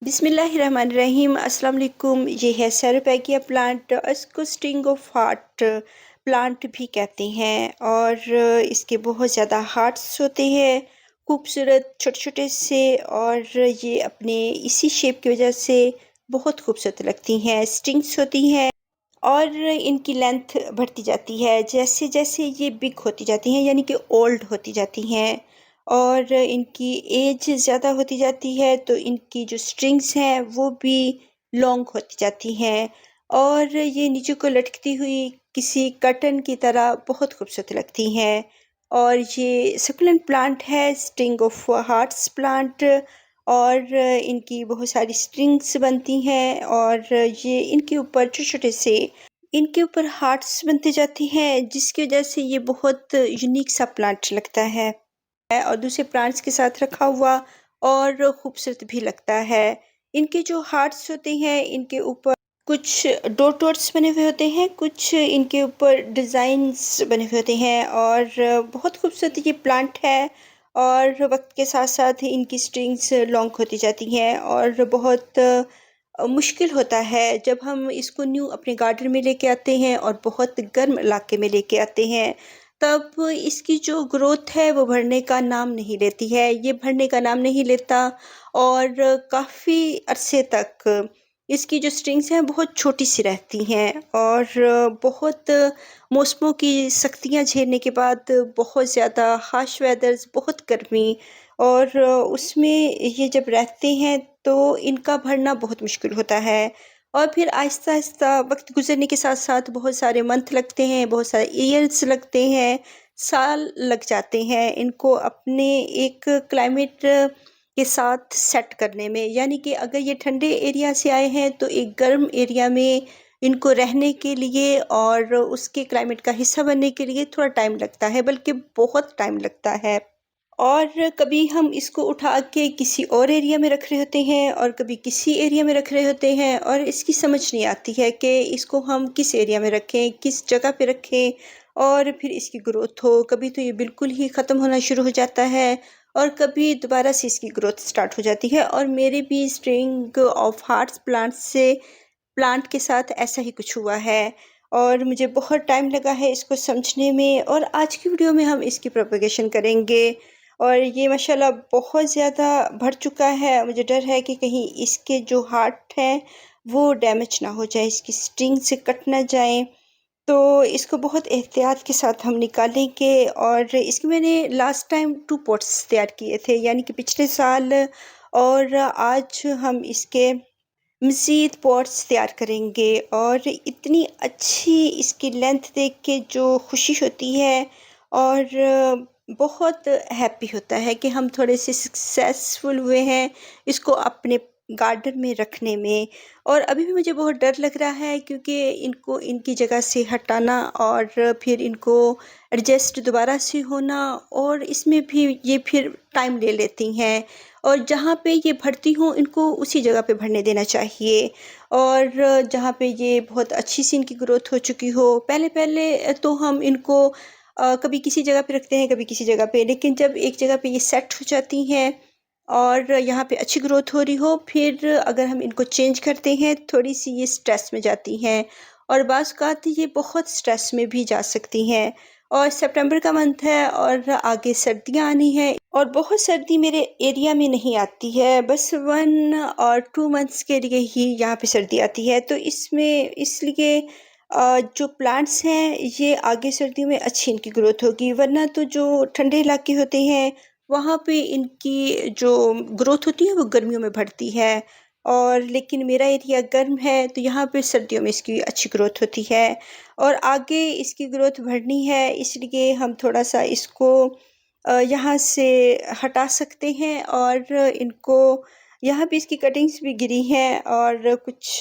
बिस्मिल्लाहिर्रहमानिर्रहीम। अस्सलाम वालेकुम। ये है सैरोपैगिया प्लांट। इसको स्टिंग ऑफ हार्ट प्लांट भी कहते हैं और इसके बहुत ज़्यादा हार्ट्स होते हैं, खूबसूरत छोटे छोटे से। और ये अपने इसी शेप की वजह से बहुत खूबसूरत लगती हैं। स्टिंग्स होती हैं और इनकी लेंथ बढ़ती जाती है जैसे जैसे ये बिग होती जाती हैं, यानी कि ओल्ड होती जाती हैं और इनकी एज ज़्यादा होती जाती है, तो इनकी जो स्ट्रिंग्स हैं वो भी लॉन्ग होती जाती हैं और ये नीचे को लटकती हुई किसी कर्टन की तरह बहुत खूबसूरत लगती हैं। और ये सक्लेंट प्लांट है, स्टिंग ऑफ हार्ट्स प्लांट। और इनकी बहुत सारी स्ट्रिंग्स बनती हैं और ये इनके ऊपर हार्ट्स बनती जाती हैं, जिसकी वजह से ये बहुत यूनिक सा प्लांट लगता है और दूसरे प्लांट्स के साथ रखा हुआ और खूबसूरत भी लगता है। इनके जो हार्ट्स होते हैं, इनके ऊपर कुछ डॉट डॉट्स बने हुए होते हैं, कुछ इनके ऊपर डिज़ाइंस बने हुए होते हैं और बहुत खूबसूरत ये प्लांट है। और वक्त के साथ साथ इनकी स्ट्रिंग्स लॉन्ग होती जाती हैं और बहुत मुश्किल होता है जब हम इसको न्यू अपने गार्डन में लेके आते हैं और बहुत गर्म इलाके में लेके आते हैं, तब इसकी जो ग्रोथ है वो बढ़ने का नाम नहीं लेती है, ये बढ़ने का नाम नहीं लेता। और काफ़ी अरसे तक इसकी जो स्ट्रिंग्स हैं बहुत छोटी सी रहती हैं और बहुत मौसमों की सख्तियाँ झेलने के बाद, बहुत ज़्यादा हार्श वेदर्स, बहुत गर्मी और उसमें ये जब रहते हैं तो इनका बढ़ना बहुत मुश्किल होता है। और फिर आहिस्ता-आहिस्ता वक़्त गुज़रने के साथ-साथ बहुत सारे मंथ लगते हैं, बहुत सारे ईयर्स लगते हैं, साल लग जाते हैं इनको अपने एक क्लाइमेट के साथ सेट करने में। यानी कि अगर ये ठंडे एरिया से आए हैं तो एक गर्म एरिया में इनको रहने के लिए और उसके क्लाइमेट का हिस्सा बनने के लिए थोड़ा टाइम लगता है, बल्कि बहुत टाइम लगता है। और कभी हम इसको उठा के किसी और एरिया में रख रहे होते हैं और कभी किसी एरिया में रख रहे होते हैं और इसकी समझ नहीं आती है कि इसको हम किस एरिया में रखें, किस जगह पे रखें और फिर इसकी ग्रोथ हो। कभी तो ये बिल्कुल ही ख़त्म होना शुरू हो जाता है और कभी दोबारा से इसकी ग्रोथ स्टार्ट हो जाती है। और मेरे भी स्ट्रिंग ऑफ हार्ट्स प्लांट के साथ ऐसा ही कुछ हुआ है और मुझे बहुत टाइम लगा है इसको समझने में। और आज की वीडियो में हम इसकी प्रोपेगेशन करेंगे और ये माशाल्लाह बहुत ज़्यादा बढ़ चुका है। मुझे डर है कि कहीं इसके जो हार्ट हैं वो डैमेज ना हो जाए, इसकी स्ट्रिंग से कट ना जाए। तो इसको बहुत एहतियात के साथ हम निकालेंगे। और इसके मैंने लास्ट टाइम 2 पॉट्स तैयार किए थे, यानी कि पिछले साल। और आज हम इसके मज़ीद पॉट्स तैयार करेंगे और इतनी अच्छी इसकी लेंथ देख के जो खुशी होती है और बहुत हैप्पी होता है कि हम थोड़े से सक्सेसफुल हुए हैं इसको अपने गार्डन में रखने में। और अभी भी मुझे बहुत डर लग रहा है क्योंकि इनको इनकी जगह से हटाना और फिर इनको एडजस्ट दोबारा से होना, और इसमें भी ये फिर टाइम ले लेती हैं। और जहाँ पे ये भरती हों इनको उसी जगह पे भरने देना चाहिए। और जहाँ पे ये बहुत अच्छी सी इनकी ग्रोथ हो चुकी हो, पहले पहले तो हम इनको कभी किसी जगह पे रखते हैं, कभी किसी जगह पे, लेकिन जब एक जगह पे ये सेट हो जाती हैं और यहाँ पे अच्छी ग्रोथ हो रही हो, फिर अगर हम इनको चेंज करते हैं थोड़ी सी ये स्ट्रेस में जाती हैं और बाज़ औक़ात ये बहुत स्ट्रेस में भी जा सकती हैं। और सितंबर का मंथ है और आगे सर्दियाँ आनी हैं और बहुत सर्दी मेरे एरिया में नहीं आती है, बस 1 और 2 मंथ्स के लिए ही यहाँ पे सर्दी आती है। तो इसमें इसलिए जो प्लांट्स हैं ये आगे सर्दियों में अच्छी इनकी ग्रोथ होगी, वरना तो जो ठंडे इलाके होते हैं वहाँ पे इनकी जो ग्रोथ होती है वो गर्मियों में बढ़ती है। और लेकिन मेरा एरिया गर्म है तो यहाँ पे सर्दियों में इसकी अच्छी ग्रोथ होती है और आगे इसकी ग्रोथ बढ़नी है, इसलिए हम थोड़ा सा इसको यहाँ से हटा सकते हैं। और इनको यहाँ पे इसकी कटिंग्स भी गिरी हैं और कुछ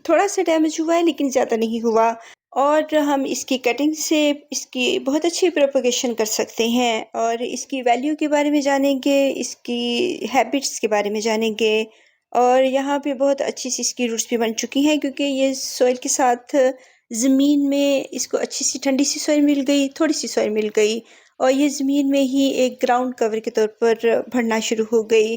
थोड़ा सा डैमेज हुआ है लेकिन ज़्यादा नहीं हुआ। और हम इसकी कटिंग से इसकी बहुत अच्छी प्रोपगेशन कर सकते हैं और इसकी वैल्यू के बारे में जानेंगे, इसकी हैबिट्स के बारे में जानेंगे। और यहाँ पे बहुत अच्छी सी इसकी रूट्स भी बन चुकी हैं क्योंकि ये सॉइल के साथ ज़मीन में इसको अच्छी सी ठंडी सी सॉइल मिल गई, थोड़ी सी सॉइल मिल गई और ये ज़मीन में ही एक ग्राउंड कवर के तौर पर बढ़ना शुरू हो गई।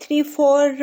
3-4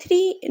3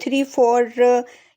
3-4